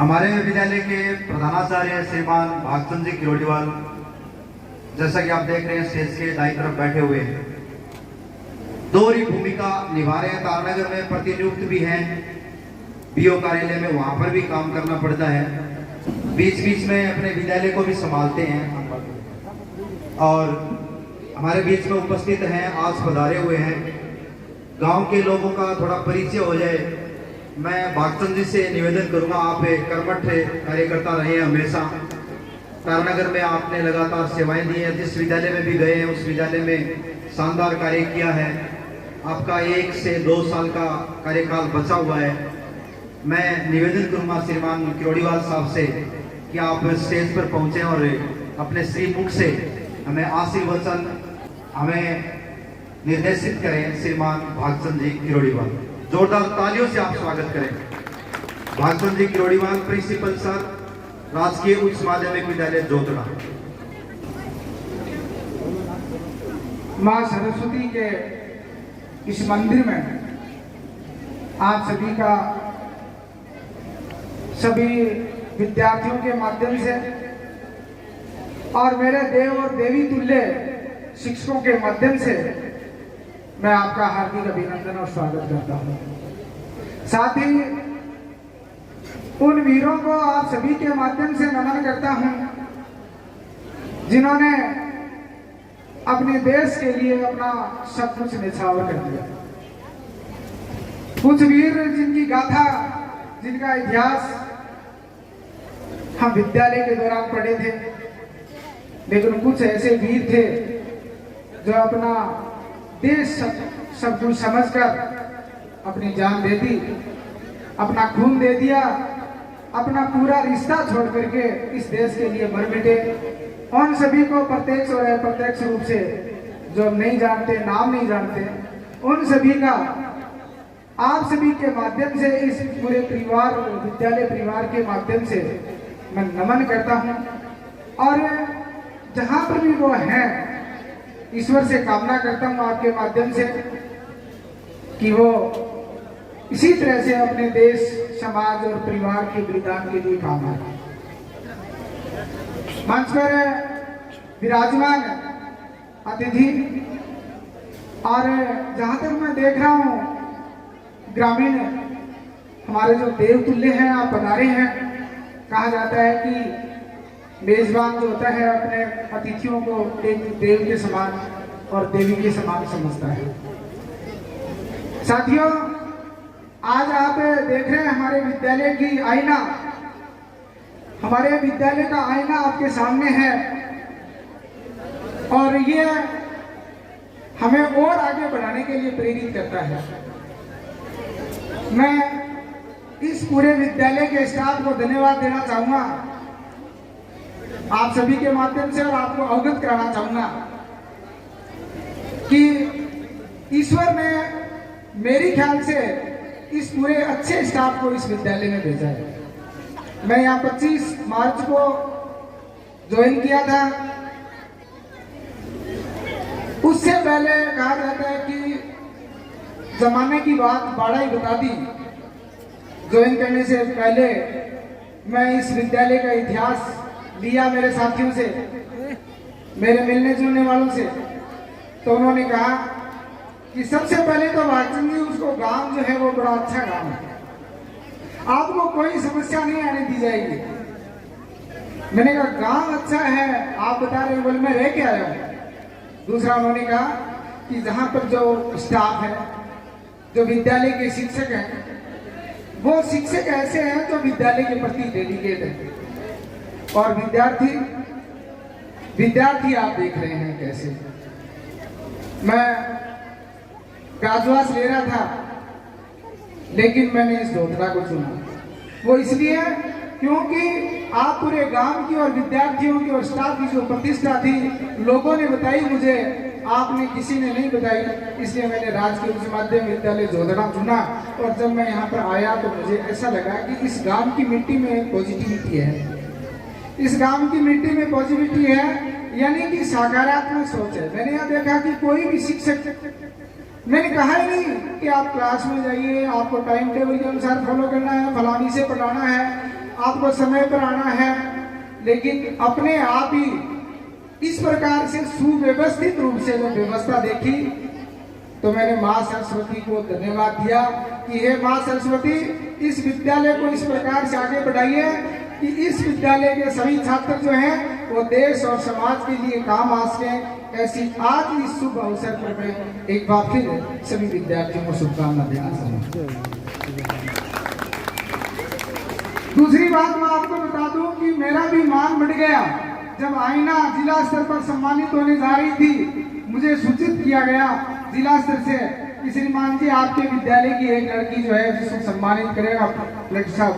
हमारे विद्यालय के प्रधानाचार्य श्रीमान भागचंद जी किरोड़ीवाल, जैसा कि आप देख रहे हैं स्टेज के दाईं तरफ बैठे हुए हैं, दोहरी भूमिका निभा रहे हैं। तारनगर में प्रतिनियुक्त भी हैं, बीओ कार्यालय में, वहां पर भी काम करना पड़ता है, बीच बीच में अपने विद्यालय को भी संभालते हैं। और हमारे बीच में उपस्थित हैं, आज पधारे हुए हैं। गांव के लोगों का थोड़ा परिचय हो जाए। मैं भागचंद जी से निवेदन करूंगा, आप एक कर्मठ कार्यकर्ता रहे हैं हमेशा। तारनगर में आपने लगातार सेवाएं दी हैं, जिस विद्यालय में भी गए हैं उस विद्यालय में शानदार कार्य किया है। आपका 1 से 2 साल का कार्यकाल बचा हुआ है। मैं निवेदन करूंगा श्रीमान किरोड़ीवाल साहब से कि आप स्टेज पर पहुंचे और अपने श्री मुख से हमें आशीर्वचन हमें निर्देशित करें। श्रीमान भागचंद जी किरोड़ीवाल, जोरदार तालियों से आप स्वागत करें। भागचंद जी किरोड़ीवाल, प्रिंसिपल सर, राजकीय उच्च माध्यमिक विद्यालय जोधड़ा। मां सरस्वती के इस मंदिर में आप सभी का, सभी विद्यार्थियों के माध्यम से और मेरे देव और देवी तुल्य शिक्षकों के माध्यम से मैं आपका हार्दिक अभिनंदन और स्वागत करता हूं। साथ ही उन वीरों को आप सभी के माध्यम से नमन करता हूं जिन्होंने अपने देश के लिए अपना सब कुछ न्यौछावर कर दिया। कुछ वीर जिनकी गाथा, जिनका इतिहास हम विद्यालय के दौरान पढ़े थे, लेकिन कुछ ऐसे वीर थे जो अपना देश सब कुछ समझकर अपनी जान दे दी, अपना खून दे दिया, अपना पूरा रिश्ता छोड़ करके इस देश के लिए मर मिटे। उन सभी को प्रत्यक्ष और अप्रत्यक्ष रूप से, जो हम नहीं जानते, नाम नहीं जानते, उन सभी का आप सभी के माध्यम से, इस पूरे परिवार, विद्यालय परिवार के माध्यम से मैं नमन करता हूं। और जहां पर भी वो हैं, ईश्वर से कामना करता हूं आपके माध्यम से कि वो इसी तरह से अपने देश, समाज और परिवार के बलिदान के लिए काम आए। मंच पर विराजमान अतिथि, और जहां तक मैं देख रहा हूं, ग्रामीण हमारे जो देवतुल्य हैं, आप पधारे हैं। कहा जाता है कि मेजबान जो होता है अपने अतिथियों को एक देव के समान और देवी के समान समझता है। साथियों, आज आप देख रहे हैं हमारे विद्यालय की आईना, हमारे विद्यालय का आईना आपके सामने है, और ये हमें और आगे बढ़ाने के लिए प्रेरित करता है। मैं इस पूरे विद्यालय के स्टाफ को धन्यवाद देना चाहूंगा, आप सभी के माध्यम से, और आपको अवगत कराना चाहूंगा कि ईश्वर ने मेरी ख्याल से इस पूरे अच्छे स्टाफ को इस विद्यालय में भेजा है। मैं यहाँ 25 मार्च को ज्वाइन किया था। उससे पहले कहा जाता है कि जमाने की बात बाड़ा ही बता दी। ज्वाइन करने से पहले मैं इस विद्यालय का इतिहास लिया मेरे साथियों से, मेरे मिलने जुलने वालों से, तो उन्होंने कहा कि सबसे पहले तो भागचंद जी, उसको गांव जो है वो बड़ा अच्छा गांव है, आपको कोई समस्या नहीं आने दी जाएगी। मैंने कहा गांव अच्छा है, आप बता रहे हैं, बोले मैं रह के आया हूं। दूसरा उन्होंने कहा कि जहां पर जो स्टाफ है, जो विद्यालय के शिक्षक हैं, वो शिक्षक ऐसे हैं जो विद्यालय के प्रति डेडिकेट है। और विद्यार्थी आप देख रहे हैं कैसे। मैं गाजवास ले रहा था, लेकिन मैंने इस जोधड़ा को चुना। वो इसलिए क्योंकि आप पूरे गांव की और विद्यार्थियों की और स्टाफ की जो प्रतिष्ठा थी, लोगों ने बताई मुझे, आपने किसी ने नहीं बताई, इसलिए मैंने राजकीय उच्च माध्यमिक विद्यालय जोधड़ा चुना। और जब मैं यहाँ पर आया तो मुझे ऐसा लगा कि इस गांव की मिट्टी में पॉजिटिविटी है, इस गांव की मिट्टी में पॉजिटिविटी है, यानी कि सकारात्मक सोच है। मैंने यहाँ देखा कि कोई भी शिक्षक, मैंने कहा ही नहीं कि आप क्लास में जाइए, आपको टाइम टेबल के अनुसार फॉलो करना है, फलानी से पढ़ाना है, आपको समय पर आना है, लेकिन अपने आप ही इस प्रकार से सुव्यवस्थित रूप से जो व्यवस्था देखी तो मैंने माँ सरस्वती को धन्यवाद दिया कि हे माँ सरस्वती, इस विद्यालय को इस प्रकार से आगे बढ़ाइए कि इस विद्यालय के सभी छात्र जो हैं वो देश और समाज के लिए काम आ सकें। ऐसी आज इस शुभ अवसर पर मैं एक बार फिर सभी विद्यार्थियों को शुभकामना देना चाहूँगा। दूसरी बात मैं आपको बता दूं कि मेरा भी मान बढ़ गया जब आईना जिला स्तर पर सम्मानित होने जा रही थी। मुझे सूचित किया गया जिला स्तर से कि श्रीमान जी, आपके विद्यालय की एक लड़की जो है जिसको सम्मानित करेगा कलेक्टर साहब।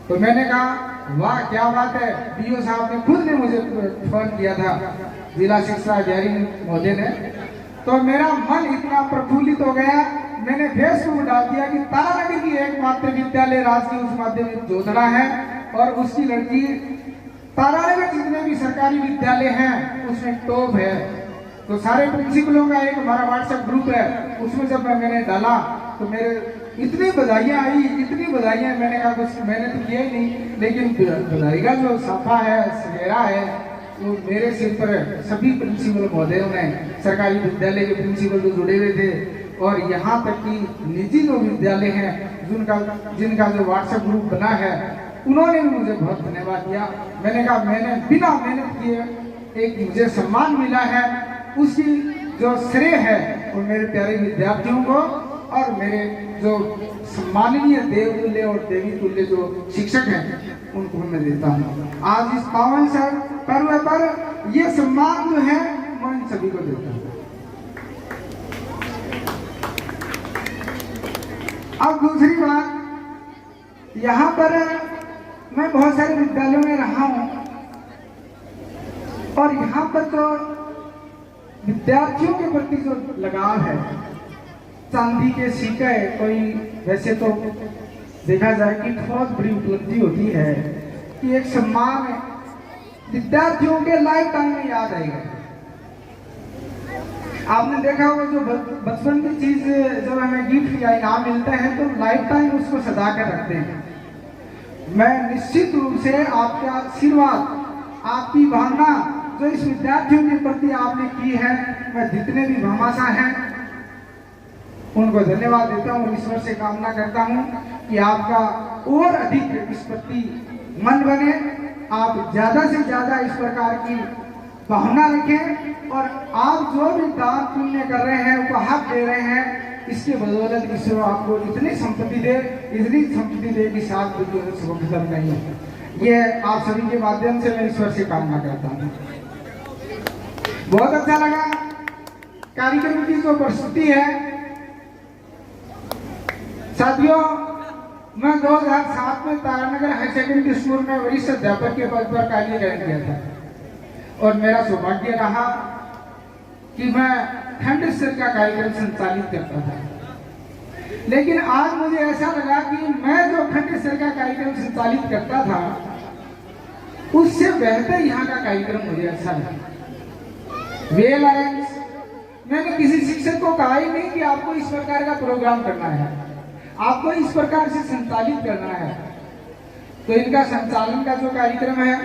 तो मैंने कहा वाह क्या बात है, डीओ साहब ने खुद ने मुझे फोन किया था, जिला शिक्षा अधिकारी महोदय ने। तो मेरा मन इतना प्रफुल्लित हो गया, मैंने फेसबुक डाल दिया कि तारानगर की एकमात्र विद्यालय राजकीय उच्च माध्यमिक जोधड़ा है और उसकी लड़की तारानगर जितने भी सरकारी विद्यालय हैं उसमें टॉप है। तो सारे प्रिंसिपलों का एक हमारा व्हाट्सएप ग्रुप है, उसमें जब मैंने डाला तो मेरे इतनी बधाइयाँ आई, इतनी बधाइयाँ। मैंने कहा कुछ मैंने तो किया ही नहीं, लेकिन बधाई का जो साफा है, सहेरा है, वो मेरे सिर पर है। सभी प्रिंसिपल महोदयों ने, सरकारी विद्यालय के प्रिंसिपल जो जुड़े हुए थे और यहाँ तक कि निजी जो विद्यालय हैं जिनका जो व्हाट्सएप ग्रुप बना है, उन्होंने भी मुझे बहुत धन्यवाद दिया। मैंने कहा मैंने बिना मेहनत किए एक मुझे सम्मान मिला है, उसकी जो श्रेय है वो मेरे प्यारे विद्यार्थियों को और मेरे जो सम्माननीय देवतुल्य और देवी तुल्य जो शिक्षक हैं उनको मैं देता हूँ। आज इस पावन पर्व पर ये सम्मान जो है मैं इन सभी को देता हूँ। अब दूसरी बात, यहाँ पर मैं बहुत सारे विद्यालयों में रहा हूँ और यहाँ पर तो विद्यार्थियों के प्रति जो लगाव है, चांदी के सिक्के, कोई वैसे तो देखा जाए कि बहुत बड़ी उपलब्धि होती है कि एक सम्मान विद्यार्थियों के लाइफ टाइम में याद आएगा। आपने देखा होगा जो बचपन की चीज जब हमें गिफ्ट या इनाम मिलता है तो लाइफ टाइम उसको सजा कर रखते हैं। मैं निश्चित रूप से आपका आशीर्वाद, आपकी भावना जो इस विद्यार्थियों के प्रति आपने की है, मैं जितने भी भामाशाह हैं उनको धन्यवाद देता हूँ। ईश्वर से कामना करता हूँ कि आपका और अधिक इस प्रति मन बने, आप ज्यादा से ज्यादा इस प्रकार की भावना रखें और आप जो भी दान पुण्य कर रहे हैं, उपहार दे रहे हैं, इसके बदौलत ईश्वर आपको इतनी संपत्ति दे कि साथ खत्म नहीं हो। ये आप सभी के माध्यम से मैं ईश्वर से कामना करता हूँ। बहुत अच्छा लगा कार्यक्रम की जो प्रस्तुति है। साथियों, मैं 2007 में तारानगर हाई सेकेंडरी स्कूल में वरिष्ठ अध्यापक के पद पर कार्य किया था और मेरा सौभाग्य रहा कि मैं खंड स्तर का कार्यक्रम संचालित करता था। लेकिन आज मुझे ऐसा लगा कि मैं जो खंड स्तर का कार्यक्रम संचालित करता था उससे बेहतर यहाँ का कार्यक्रम मुझे अच्छा लगा। वेल अरेंज, मैंने किसी शिक्षक को कहा ही नहीं कि आपको इस प्रकार का प्रोग्राम करना है, आपको इस प्रकार से संचालित करना है। तो इनका संचालन का जो कार्यक्रम है,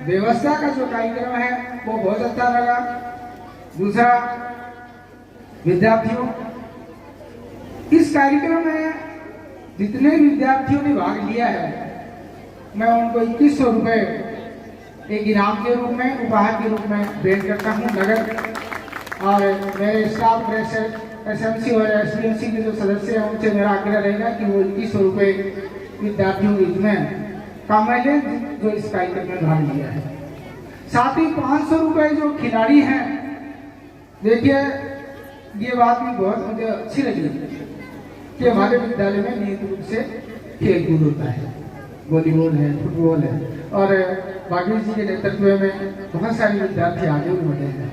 व्यवस्था का जो कार्यक्रम है, वो बहुत अच्छा लगा। दूसरा, विद्यार्थियों, इस कार्यक्रम में जितने विद्यार्थियों ने भाग लिया है मैं उनको 2100 रुपए एक इनाम के रूप में, उपहार के रूप में भेंट करता हूँ नगद। और मेरे स्टाफ एसएमसी और एसडीएमसी के जो सदस्य हैं उनसे मेरा आग्रह रहेगा कि वो 2100 रुपये विद्यार्थियों के इसमें काम लें जो इस कार्यक्रम में भाग लिया है। साथ ही 500 रुपये जो खिलाड़ी हैं, देखिए ये बात भी बहुत मुझे अच्छी लगी कि हमारे विद्यालय में नियमित रूप से खेल कूद होता है, वॉलीबॉल है, फुटबॉल है और बागी जी के नेतृत्व में बहुत सारे विद्यार्थी आगे भी बढ़े हैं।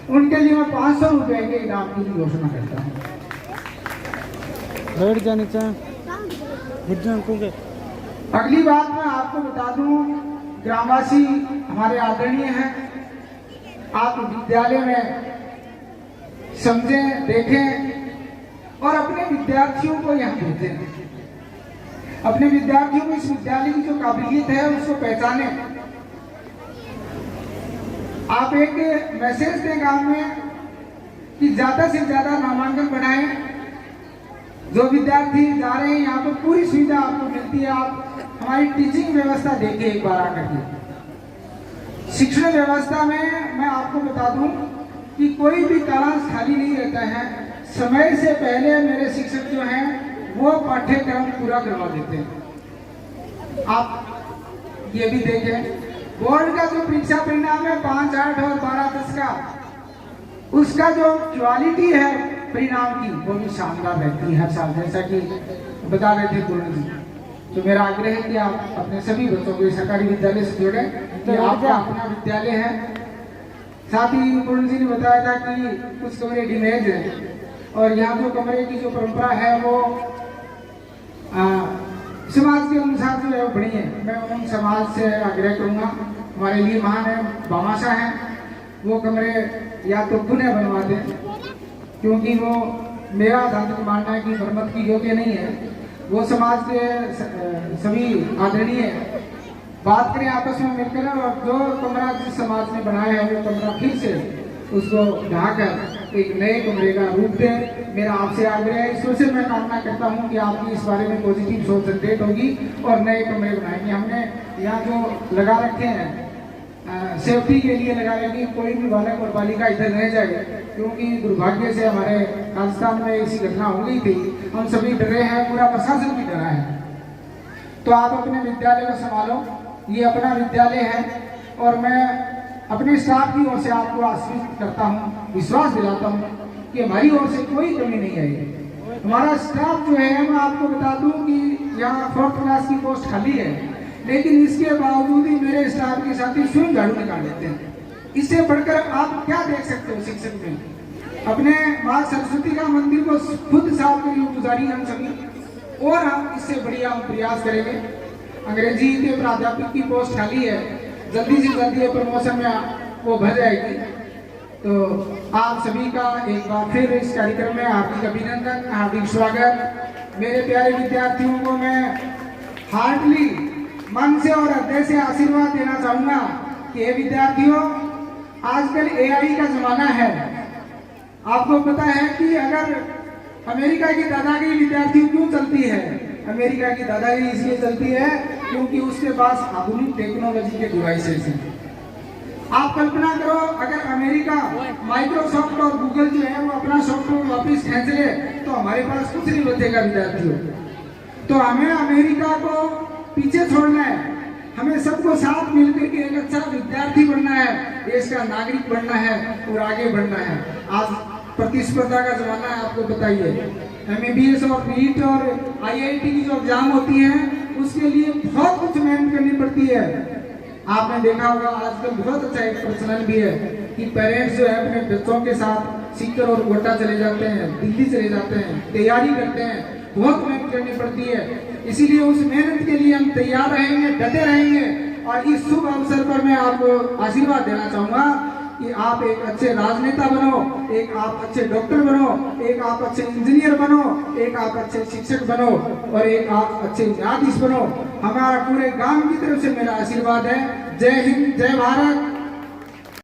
उनके लिए मैं 500 रुपये के इनाम की घोषणा करता हूँ। अगली बात मैं आपको बता दूं, ग्रामवासी हमारे आदरणीय हैं, आप विद्यालय में समझें, देखें और अपने विद्यार्थियों को यहाँ भेजें। अपने विद्यार्थियों को इस विद्यालय की जो काबिलियत है उसको पहचाने। आप एक मैसेज दें गांव में कि ज्यादा से ज्यादा नामांकन बढ़ाएं। जो विद्यार्थी जा रहे हैं यहाँ पर पूरी सुविधा आपको मिलती है। आप हमारी टीचिंग व्यवस्था देखिए एक बार आकर के। शिक्षण व्यवस्था में मैं आपको बता दूं कि कोई भी क्लास खाली नहीं रहता है। समय से पहले मेरे शिक्षक जो हैं वो पाठ्यक्रम पूरा करवा देते हैं। आप ये भी देखें, बोर्ड का जो परीक्षा परिणाम है 5, 8 और 12, 10 का, उसका जो क्वालिटी है परिणाम की वो भी शानदार रहती है हर साल, जैसा कि बता रहे थे गुरु जी। तो मेरा आग्रह है कि आप अपने सभी बच्चों को सरकारी विद्यालय से जोड़ें, तो आपका अपना विद्यालय है। साथ ही गुरु जी ने बताया था कि कुछ कमरे डिमेज है और यहाँ जो कमरे की जो परंपरा है वो समाज के अनुसार जो है वो बड़ी है। मैं उन समाज से आग्रह करूँगा, हमारे लिए महान है, भामाशाह है, वो कमरे या तो पुनः बनवा दें, क्योंकि वो मेरा जहाँ मानना है कि मरम्मत की योग्य नहीं है। वो समाज के सभी आदरणीय बात करें आपस में मिलकर, और जो कमरा जिस समाज ने बनाया है वो कमरा फिर से उसको ढाकर एक नए कमरे का रूप दें। मेरा आपसे आग्रह है, ईश्वर से मैं कामना करता हूं कि आपकी इस बारे में पॉजिटिव सोच जनरेट होगी और नए कमरे बनाएंगे। हमने यहाँ जो लगा रखे हैं सेफ्टी के लिए लगा रहे कि कोई भी बालक और बालिका इधर रह जाए, क्योंकि दुर्भाग्य से हमारे राजस्थान में ऐसी घटना हो गई थी। हम सभी डरे हैं, पूरा प्रशासन भी डरा है। तो आप अपने विद्यालय को संभालो, ये अपना विद्यालय है और मैं अपने स्टाफ की ओर से आपको आश्वस्त करता हूँ, विश्वास दिलाता हूँ कि हमारी ओर से कोई कमी नहीं आएगी। हमारा स्टाफ जो है, मैं आपको बता दूं कि यहाँ 4th क्लास की पोस्ट खाली है, लेकिन इसके बावजूद ही मेरे स्टाफ के साथी स्वयं झाड़ू निकाल लेते हैं। इससे बढ़कर आप क्या देख सकते हो शिक्षक में? अपने माँ सरस्वती का मंदिर को खुद साफ करिए पुजारी हम सभी, और हम इससे बढ़िया हम प्रयास करेंगे। अंग्रेजी के प्राध्यापक की पोस्ट खाली है, जल्दी से जल्दी प्रमोशन में वो भर जाएगी। तो आप सभी का एक बार फिर इस कार्यक्रम में हार्दिक अभिनंदन, हार्दिक स्वागत। मेरे प्यारे विद्यार्थियों को मैं हार्डली मन से और हृदय से आशीर्वाद देना चाहूंगा कि ये विद्यार्थियों, आजकल एआई का जमाना है। आपको पता है कि अगर अमेरिका की दादागिरी विद्यार्थियों क्यों चलती है? अमेरिका की दादागिरी इसलिए चलती है क्योंकि उसके पास आधुनिक टेक्नोलॉजी के डिवाइसेस हैं। आप कल्पना करो, अगर अमेरिका माइक्रोसॉफ्ट और गूगल जो है वो अपना सॉफ्टवेयर वापस खींच ले तो हमारे पास कुछ नहीं बचेगा विद्यार्थियों। तो हमें अमेरिका को पीछे छोड़ना है, हमें सबको साथ मिलकर के एक अच्छा विद्यार्थी बनना है, देश का नागरिक बनना है और आगे बढ़ना है। आज प्रतिस्पर्धा का जमाना है, आपको बताइए। MBBS और नीट और IIT की जो एग्जाम होती हैं उसके लिए बहुत कुछ मेहनत करनी पड़ती है। आपने देखा होगा आजकल बहुत अच्छा एक प्रचलन भी है कि पेरेंट्स जो है अपने बच्चों के साथ सीकर और कोटा चले जाते हैं, दिल्ली चले जाते हैं, तैयारी करते हैं, बहुत मेहनत करनी पड़ती है। इसीलिए उस मेहनत के लिए हम तैयार रहेंगे, डटे रहेंगे। और इस शुभ अवसर पर मैं आपको आशीर्वाद देना चाहूंगा कि आप एक अच्छे राजनेता बनो, एक आप अच्छे डॉक्टर बनो, एक आप अच्छे इंजीनियर बनो, एक आप अच्छे शिक्षक बनो और एक आप अच्छे न्यायाधीश बनो। हमारा पूरे गांव की तरफ से मेरा आशीर्वाद है। जय हिंद, जय भारत।